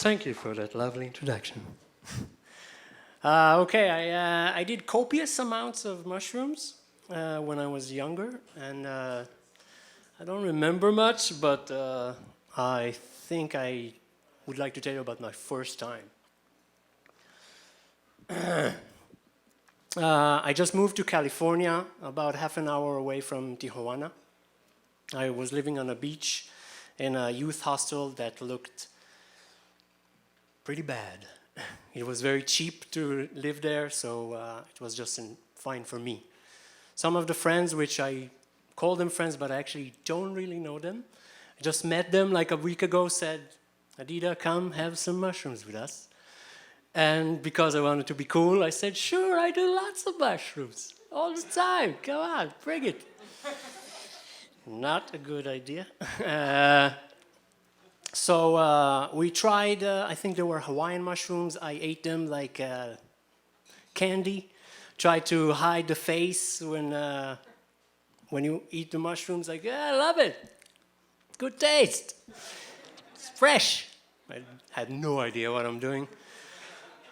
Thank you for that lovely introduction. I did copious amounts of mushrooms when I was younger, and I don't remember much, but I think I would like to tell you about my first time. I just moved to California, about half an hour away from Tijuana. I was living on a beach in a youth hostel that looked pretty bad. It was very cheap to live there, so it was just fine for me. Some of the friends, which I call them friends, but I actually don't really know them, I just met them like a week ago, said, Adida, come have some mushrooms with us. And because I wanted to be cool, I said, sure, I do lots of mushrooms all the time. Come on, bring it. Not a good idea. So we tried, I think they were Hawaiian mushrooms. I ate them like candy. Tried to hide the face when you eat the mushrooms. Like, yeah, I love it. Good taste. It's fresh. I had no idea what I'm doing.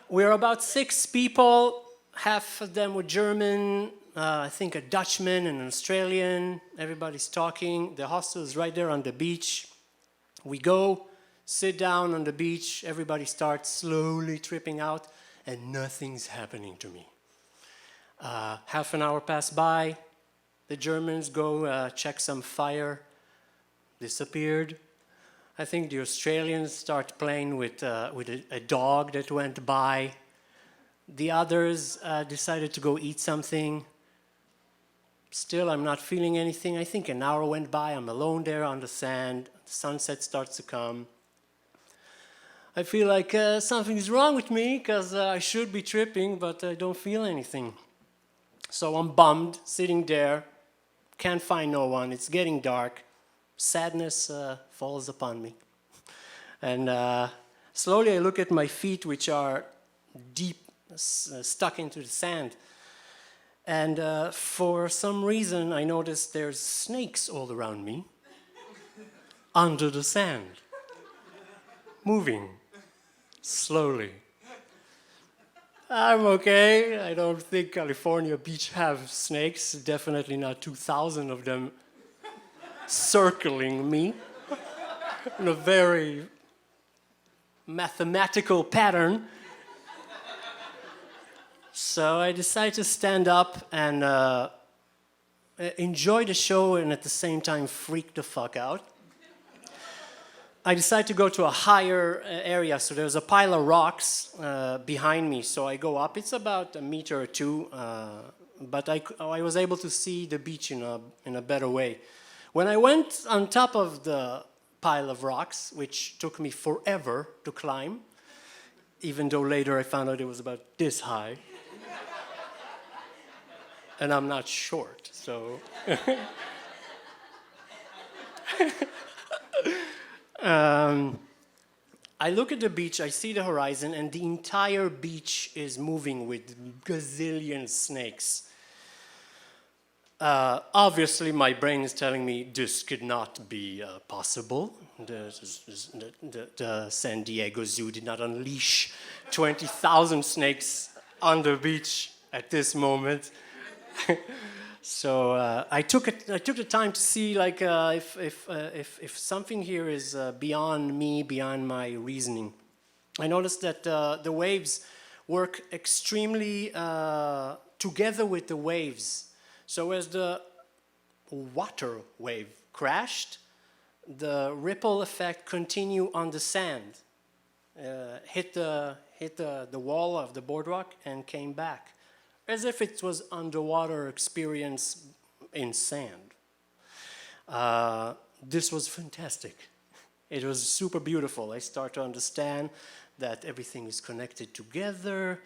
We're about 6 people. Half of them were German. I think a Dutchman and an Australian. Everybody's talking. The hostel is right there on the beach. We go, sit down on the beach, everybody starts slowly tripping out, and nothing's happening to me. Half an hour pass by, the Germans go check some fire, disappeared. I think the Australians start playing with a dog that went by. The others decided to go eat something. Still, I'm not feeling anything. I think an hour went by, I'm alone there on the sand. Sunset starts to come. I feel like something's wrong with me because I should be tripping, but I don't feel anything. So I'm bummed, sitting there, can't find no one, it's getting dark. Sadness falls upon me. And slowly I look at my feet, which are deep, stuck into the sand. And for some reason, I notice there's snakes all around me. Under the sand, moving slowly. I'm okay. I don't think California beach have snakes. Definitely not 2,000 of them circling me in a very mathematical pattern. So I decided to stand up and enjoy the show and at the same time freak the fuck out. I decided to go to a higher area, so there's a pile of rocks behind me, so I go up. It's about a meter or two, but I was able to see the beach in a better way. When I went on top of the pile of rocks, which took me forever to climb, even though later I found out it was about this high, and I'm not short, so... I look at the beach, I see the horizon, and the entire beach is moving with gazillion snakes. Obviously, my brain is telling me this could not be possible. The San Diego Zoo did not unleash 20,000 snakes on the beach at this moment. So I took the time to see like if something here is beyond me, beyond my reasoning. I noticed that the waves work extremely together with the waves. So as the water wave crashed, the ripple effect continued on the sand, hit the wall of the boardwalk and came back, as if it was underwater experience in sand. This was fantastic. It was super beautiful. I start to understand that everything is connected together.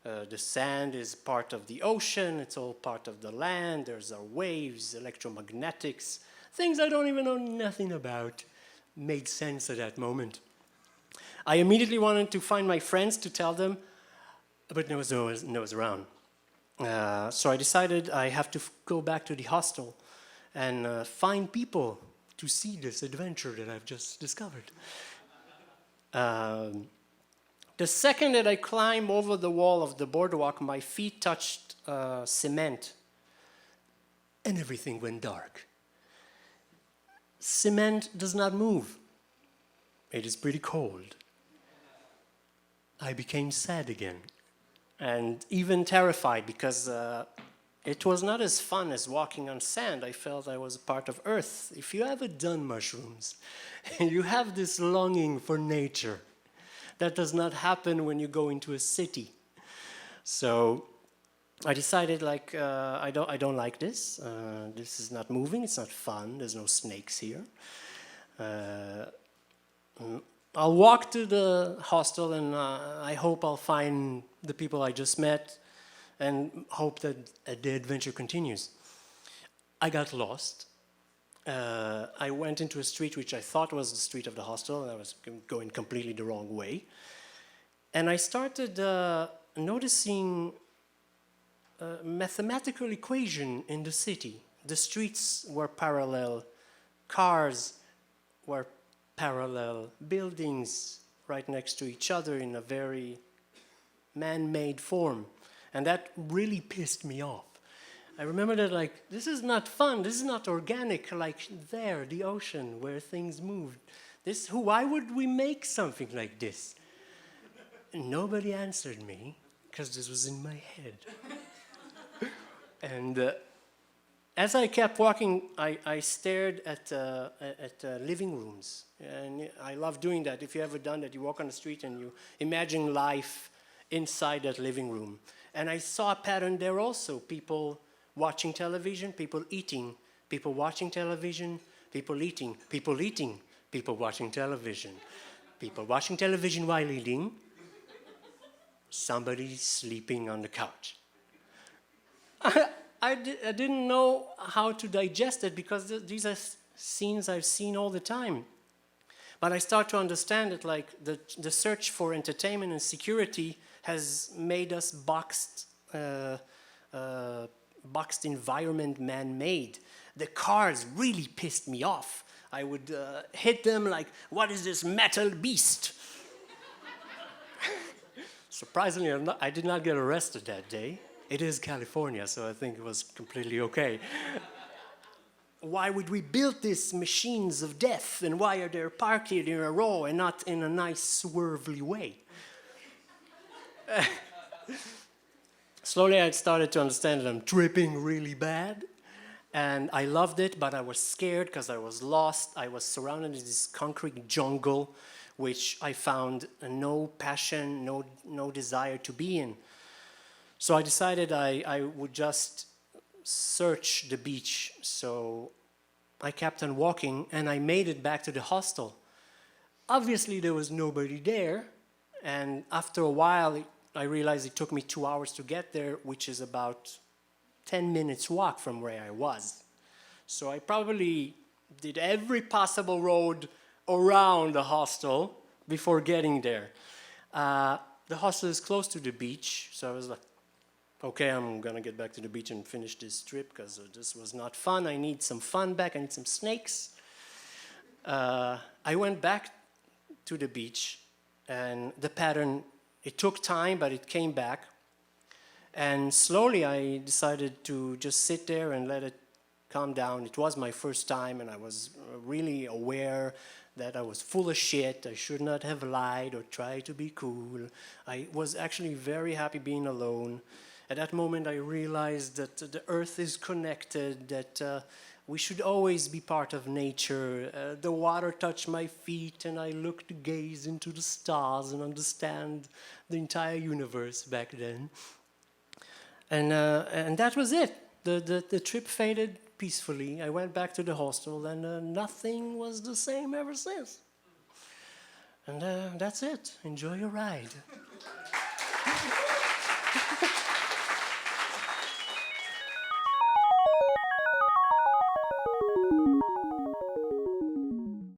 The sand is part of the ocean. It's all part of the land. There's waves, electromagnetics, things I don't even know nothing about. Made sense at that moment. I immediately wanted to find my friends to tell them, but no one was around. So I decided I have to go back to the hostel and find people to see this adventure that I've just discovered. Um, the second that I climbed over the wall of the boardwalk, my feet touched cement, and everything went dark. Cement does not move. It is pretty cold. I became sad again, and even terrified, because it was not as fun as walking on sand. I felt I was a part of Earth. If you ever done mushrooms, you have this longing for nature. That does not happen when you go into a city. So I decided, like, I don't like this. This is not moving. It's not fun. There's no snakes here. I'll walk to the hostel, and I hope I'll find the people I just met, and hope that the adventure continues. I got lost. I went into a street which I thought was the street of the hostel, and I was going completely the wrong way. And I started noticing a mathematical equation in the city. The streets were parallel, cars were parallel, buildings right next to each other in a very man-made form. And that really pissed me off. I remember that, like, this is not fun, this is not organic, like there, the ocean, where things moved. Why would we make something like this? And nobody answered me, because this was in my head. And as I kept walking, I stared at living rooms. And I love doing that. If you ever done that, you walk on the street and you imagine life inside that living room. And I saw a pattern there also. People watching television, people eating, people watching television, people eating, people watching television, people watching television while eating, somebody sleeping on the couch. I didn't know how to digest it, because these are scenes I've seen all the time. But I start to understand that, like, the search for entertainment and security has made us boxed environment man-made. The cars really pissed me off. I would hit them like, what is this metal beast? Surprisingly, I did not get arrested that day. It is California, so I think it was completely okay. Why would we build these machines of death, and why are they parked in a row and not in a nice swervely way? Slowly I started to understand that I'm tripping really bad, and I loved it, but I was scared because I was lost. I was surrounded in this concrete jungle, which I found no passion, no desire to be in. So I decided I would just search the beach. So I kept on walking, and I made it back to the hostel. Obviously there was nobody there, and after a while I realized it took me 2 hours to get there, which is about 10 minutes walk from where I was. So I probably did every possible road around the hostel before getting there. The hostel is close to the beach, so I was like, okay, I'm gonna get back to the beach and finish this trip, because this was not fun. I need some fun back, I need some snakes. I went back to the beach, and the pattern, it took time, but it came back. And slowly I decided to just sit there and let it calm down. It was my first time, and I was really aware that I was full of shit. I should not have lied or tried to be cool. I was actually very happy being alone. At that moment I realized that the earth is connected, that we should always be part of nature. The water touched my feet, and I looked to gaze into the stars and understand the entire universe back then. And that was it. The trip faded peacefully. I went back to the hostel, and nothing was the same ever since. And that's it. Enjoy your ride.